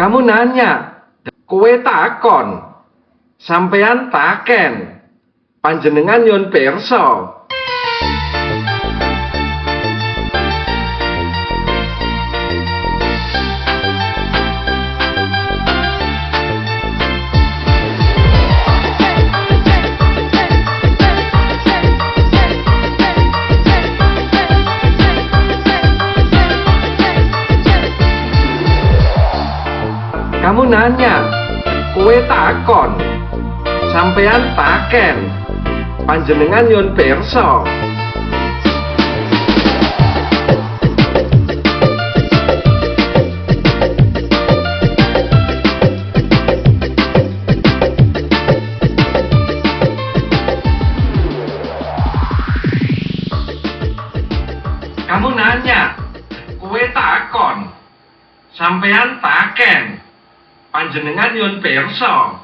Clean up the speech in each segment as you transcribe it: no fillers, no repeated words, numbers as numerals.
Kamu nanya, kowe takon, sampean taken, panjenengan nyun pirsa. Kamu nanya, kowe takon, sampean taken, panjenengan nyun pirsa. Kamu nanya, kowe takon, sampean taken, panjenengan nyun pirsa.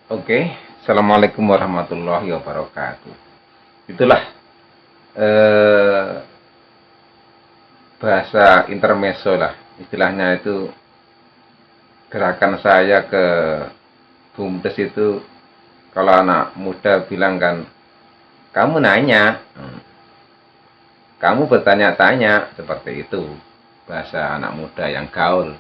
Oke, Assalamualaikum warahmatullahi wabarakatuh. Itulah bahasa intermezzo lah, istilahnya itu gerakan saya ke BUMDes itu. Kalau anak muda bilang kan, kamu nanya, kamu bertanya-tanya, seperti itu bahasa anak muda yang gaul.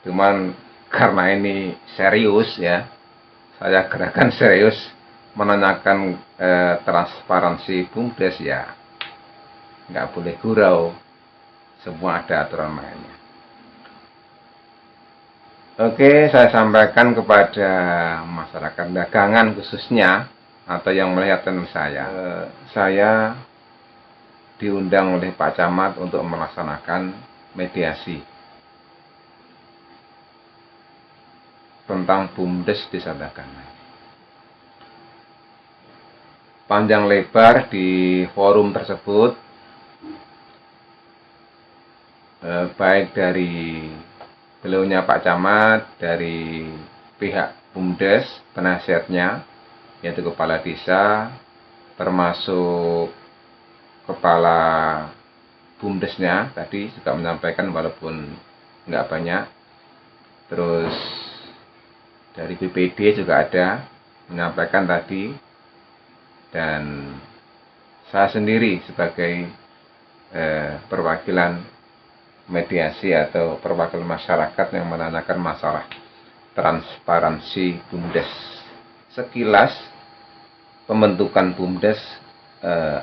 Cuman karena ini serius ya, saya gerakan serius menanyakan transparansi BUMDes ya, nggak boleh gurau, semua ada aturan mainnya. Oke, saya sampaikan kepada masyarakat dagangan khususnya, atau yang melihat channel saya. Saya diundang oleh Pak Camat untuk melaksanakan mediasi tentang BUMDes Desa Dagangan. Panjang lebar di forum tersebut, baik dari beliaunya Pak Camat, dari pihak BUMDes, penasihatnya, yaitu kepala desa, termasuk kepala BUMDesnya tadi juga menyampaikan walaupun nggak banyak. Terus dari BPD juga ada menyampaikan tadi, dan saya sendiri sebagai perwakilan mediasi atau perwakilan masyarakat yang menanyakan masalah transparansi BUMDes. Sekilas pembentukan BUMDes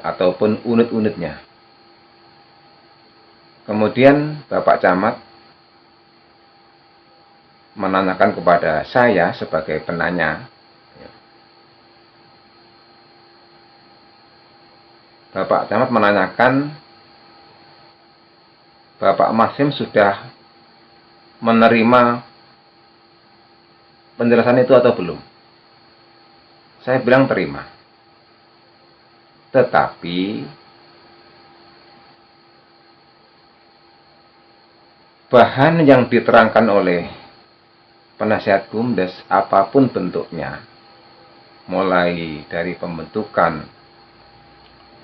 ataupun unit-unitnya. Kemudian Bapak Camat menanyakan kepada saya sebagai penanya. Bapak Camat menanyakan, Bapak Masim sudah menerima penjelasan itu atau belum? Saya bilang terima. Tetapi bahan yang diterangkan oleh penasihat BUMDes apapun bentuknya, mulai dari pembentukan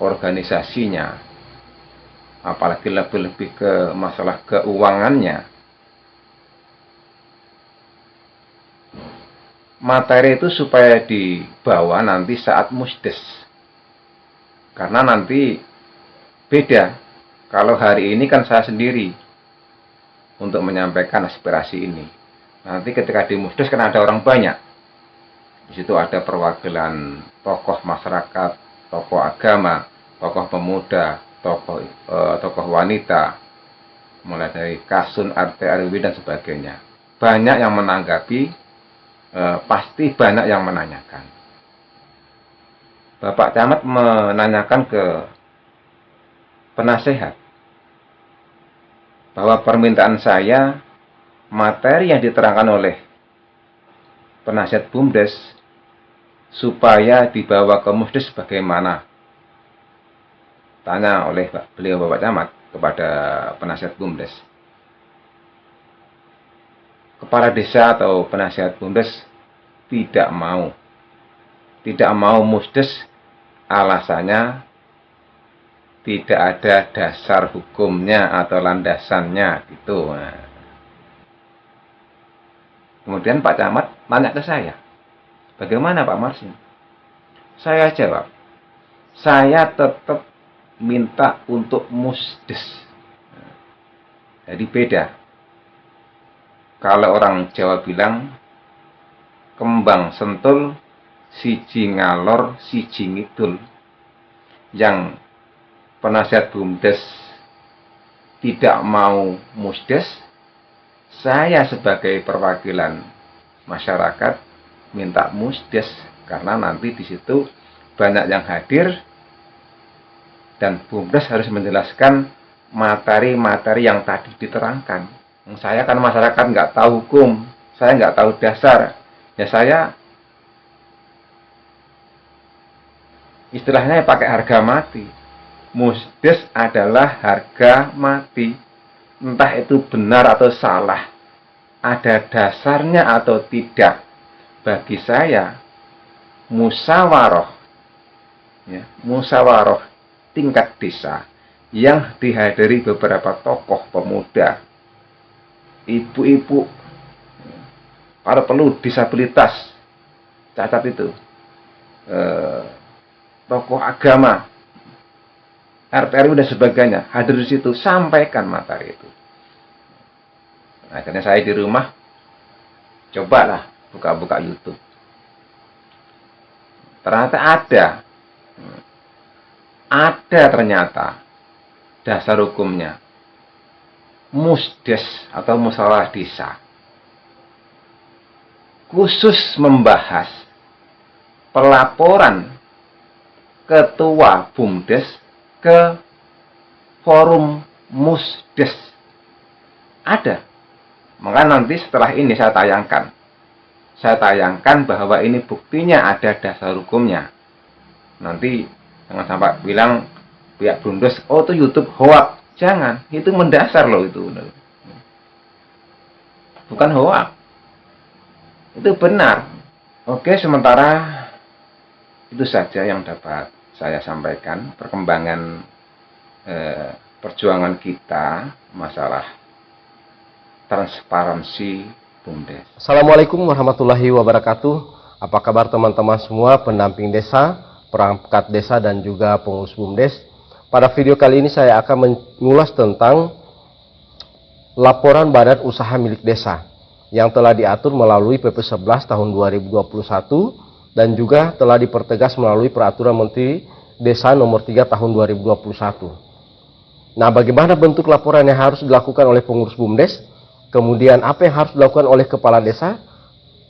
organisasinya, apalagi lebih-lebih ke masalah keuangannya, materi itu supaya dibawa nanti saat musdes. Karena nanti beda, kalau hari ini kan saya sendiri untuk menyampaikan aspirasi ini. Nanti ketika di musdes kan ada orang banyak. Di situ ada perwakilan tokoh masyarakat, tokoh agama, tokoh pemuda, tokoh wanita, mulai dari Kasun, RT, RW, dan sebagainya. Banyak yang menanggapi, pasti banyak yang menanyakan. Bapak Camat menanyakan ke penasehat bahwa permintaan saya, materi yang diterangkan oleh penasihat BUMDes supaya dibawa ke musdes bagaimana? Tanya oleh beliau Bapak Camat kepada penasihat BUMDes. kepala desa atau penasihat BUMDes tidak mau musdes, alasannya tidak ada dasar hukumnya atau landasannya gitu. Nah, kemudian Pak Camat tanya ke saya, bagaimana Pak Marsin? Saya jawab, saya tetap minta untuk musdes. Jadi beda. Kalau orang Jawa bilang kembang sentul, siji ngalor, siji ngidul. Yang penasihat BUMDes tidak mau musdes, saya sebagai perwakilan masyarakat minta musdes, karena nanti di situ banyak yang hadir dan BUMDes harus menjelaskan materi-materi yang tadi diterangkan. Saya kan masyarakat nggak tahu hukum, saya nggak tahu dasar, ya saya istilahnya pakai harga mati. Musdes adalah harga mati, entah itu benar atau salah, ada dasarnya atau tidak. Bagi saya musyawarah, ya, musyawarah tingkat desa yang dihadiri beberapa tokoh pemuda, ibu-ibu, para penuh disabilitas, cacat itu, tokoh agama, RT RW dan sebagainya hadir di situ, sampaikan materi itu. Akhirnya saya di rumah cobalah buka-buka YouTube. Ternyata ada ternyata dasar hukumnya. Musdes atau musyawarah desa khusus membahas pelaporan ketua BUMDes ke forum musdes. Ada. Maka nanti setelah ini saya tayangkan bahwa ini buktinya ada dasar hukumnya. Nanti jangan sampai bilang pihak BUMDes, oh itu YouTube hoax. Jangan, itu mendasar loh itu. Bukan hoax. Itu benar. Oke, sementara itu saja yang dapat saya sampaikan perkembangan perjuangan kita masalah transparansi BUMDes. Assalamualaikum warahmatullahi wabarakatuh. Apa kabar teman-teman semua pendamping desa, perangkat desa dan juga pengurus BUMDes? Pada video kali ini saya akan mengulas tentang laporan badan usaha milik desa yang telah diatur melalui PP 11 tahun 2021 dan juga telah dipertegas melalui Peraturan Menteri Desa Nomor 3 tahun 2021. Nah, bagaimana bentuk laporan yang harus dilakukan oleh pengurus BUMDes? Kemudian apa yang harus dilakukan oleh kepala desa?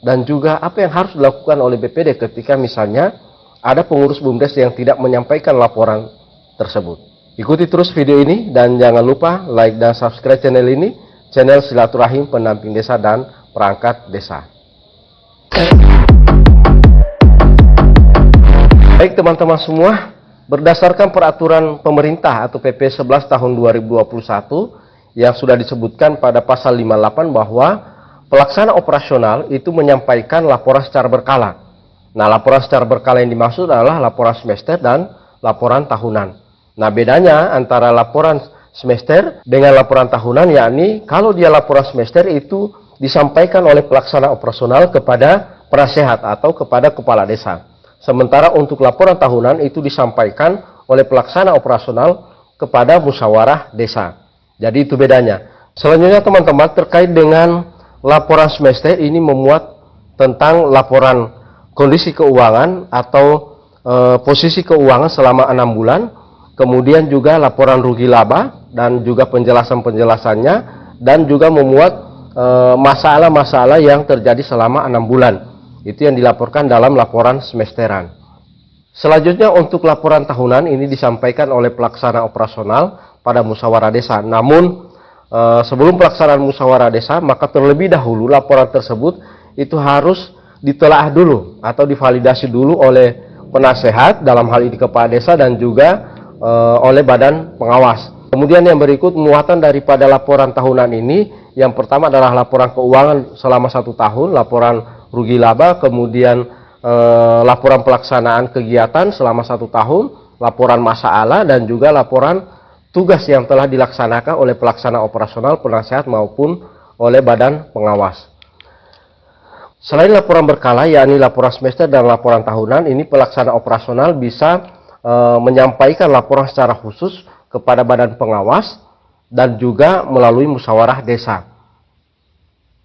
Dan juga apa yang harus dilakukan oleh BPD ketika misalnya ada pengurus BUMDes yang tidak menyampaikan laporan tersebut. Ikuti terus video ini dan jangan lupa like dan subscribe channel ini, channel Silaturahim Pendamping Desa dan Perangkat Desa. Baik teman-teman semua, berdasarkan peraturan pemerintah atau PP 11 tahun 2021 yang sudah disebutkan pada pasal 58 bahwa pelaksana operasional itu menyampaikan laporan secara berkala. Nah, laporan secara berkala yang dimaksud adalah laporan semester dan laporan tahunan. Nah, bedanya antara laporan semester dengan laporan tahunan, yakni kalau dia laporan semester itu disampaikan oleh pelaksana operasional kepada penasehat atau kepada kepala desa. Sementara untuk laporan tahunan itu disampaikan oleh pelaksana operasional kepada musyawarah desa. Jadi itu bedanya. Selanjutnya teman-teman, terkait dengan laporan semester ini memuat tentang laporan kondisi keuangan atau posisi keuangan selama 6 bulan. Kemudian juga laporan rugi laba dan juga penjelasan-penjelasannya, dan juga memuat masalah-masalah yang terjadi selama 6 bulan. Itu yang dilaporkan dalam laporan semesteran. Selanjutnya untuk laporan tahunan ini disampaikan oleh pelaksana operasional pada musyawarah desa. Namun sebelum pelaksanaan musyawarah desa, maka terlebih dahulu laporan tersebut itu harus ditelaah dulu atau divalidasi dulu oleh penasehat, dalam hal ini kepala desa, dan juga oleh badan pengawas. Kemudian yang berikut muatan daripada laporan tahunan ini, yang pertama adalah laporan keuangan selama 1 tahun, laporan rugi laba, kemudian laporan pelaksanaan kegiatan selama 1 tahun, laporan masalah, dan juga laporan tugas yang telah dilaksanakan oleh pelaksana operasional, penasehat maupun oleh badan pengawas. Selain laporan berkala, yakni laporan semester dan laporan tahunan, ini pelaksana operasional bisa menyampaikan laporan secara khusus kepada badan pengawas dan juga melalui musyawarah desa.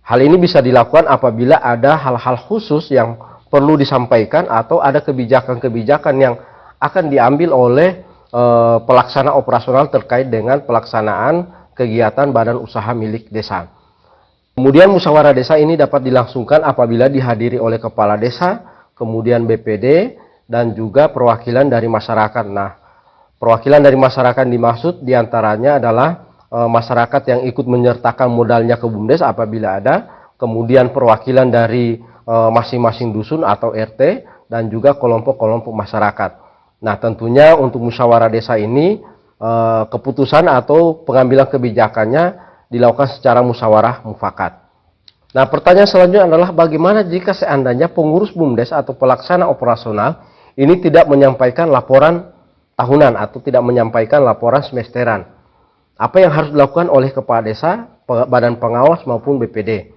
Hal ini bisa dilakukan apabila ada hal-hal khusus yang perlu disampaikan atau ada kebijakan-kebijakan yang akan diambil oleh pelaksana operasional terkait dengan pelaksanaan kegiatan badan usaha milik desa. Kemudian musyawarah desa ini dapat dilangsungkan apabila dihadiri oleh kepala desa, kemudian BPD, dan juga perwakilan dari masyarakat. Nah, perwakilan dari masyarakat dimaksud diantaranya adalah masyarakat yang ikut menyertakan modalnya ke BUMDes apabila ada, kemudian perwakilan dari masing-masing dusun atau RT, dan juga kelompok-kelompok masyarakat. Nah, tentunya untuk musyawarah desa ini keputusan atau pengambilan kebijakannya dilakukan secara musyawarah mufakat. Nah, pertanyaan selanjutnya adalah bagaimana jika seandainya pengurus BUMDes atau pelaksana operasional ini tidak menyampaikan laporan tahunan atau tidak menyampaikan laporan semesteran. Apa yang harus dilakukan oleh kepala desa, badan pengawas maupun BPD?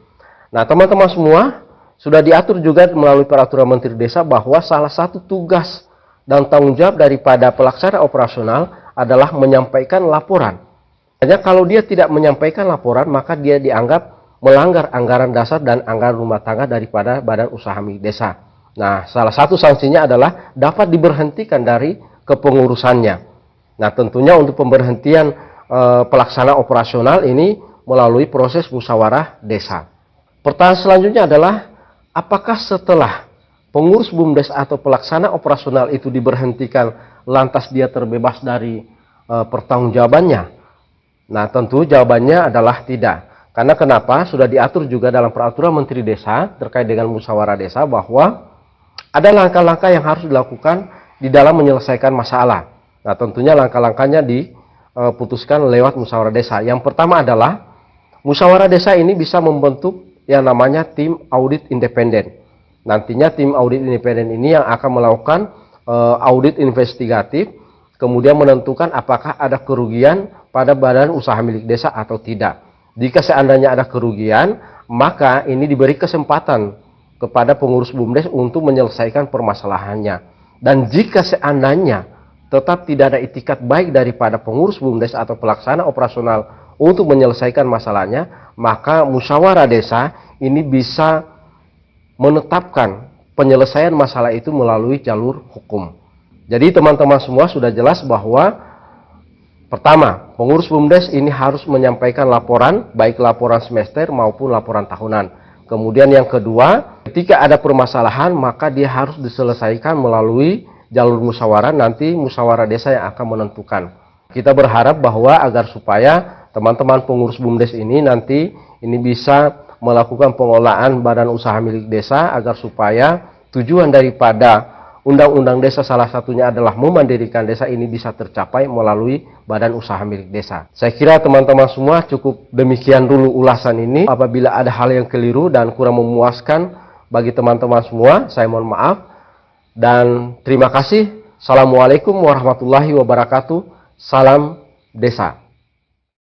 Nah, teman-teman semua, sudah diatur juga melalui peraturan Menteri Desa bahwa salah satu tugas dan tanggung jawab daripada pelaksana operasional adalah menyampaikan laporan. Hanya kalau dia tidak menyampaikan laporan, maka dia dianggap melanggar anggaran dasar dan anggaran rumah tangga daripada badan usaha milik desa. Nah, salah satu sanksinya adalah dapat diberhentikan dari kepengurusannya. Nah, tentunya untuk pemberhentian pelaksana operasional ini melalui proses musyawarah desa. Pertanyaan selanjutnya adalah apakah setelah pengurus BUMDes atau pelaksana operasional itu diberhentikan lantas dia terbebas dari pertanggungjawabannya? Nah, tentu jawabannya adalah tidak. Karena kenapa? Sudah diatur juga dalam peraturan Menteri Desa terkait dengan musyawarah desa bahwa ada langkah-langkah yang harus dilakukan di dalam menyelesaikan masalah. Nah, tentunya langkah-langkahnya diputuskan lewat musyawarah desa. Yang pertama adalah musyawarah desa ini bisa membentuk yang namanya tim audit independen. Nantinya tim audit independen ini yang akan melakukan audit investigatif, kemudian menentukan apakah ada kerugian pada badan usaha milik desa atau tidak. Jika seandainya ada kerugian, maka ini diberi kesempatan kepada pengurus BUMDes untuk menyelesaikan permasalahannya. Dan jika seandainya tetap tidak ada itikat baik daripada pengurus BUMDes atau pelaksana operasional untuk menyelesaikan masalahnya, maka musyawarah desa ini bisa menetapkan penyelesaian masalah itu melalui jalur hukum. Jadi teman-teman semua sudah jelas bahwa pertama, pengurus BUMDes ini harus menyampaikan laporan, baik laporan semester maupun laporan tahunan. Kemudian yang kedua, ketika ada permasalahan maka dia harus diselesaikan melalui jalur musyawarah, nanti musyawarah desa yang akan menentukan. Kita berharap bahwa agar supaya teman-teman pengurus BUMDes ini nanti ini bisa melakukan pengelolaan badan usaha milik desa agar supaya tujuan daripada Undang-Undang Desa salah satunya adalah memandirikan desa ini bisa tercapai melalui badan usaha milik desa. Saya kira teman-teman semua cukup demikian dulu ulasan ini. Apabila ada hal yang keliru dan kurang memuaskan bagi teman-teman semua, saya mohon maaf. Dan terima kasih. Assalamualaikum warahmatullahi wabarakatuh. Salam desa.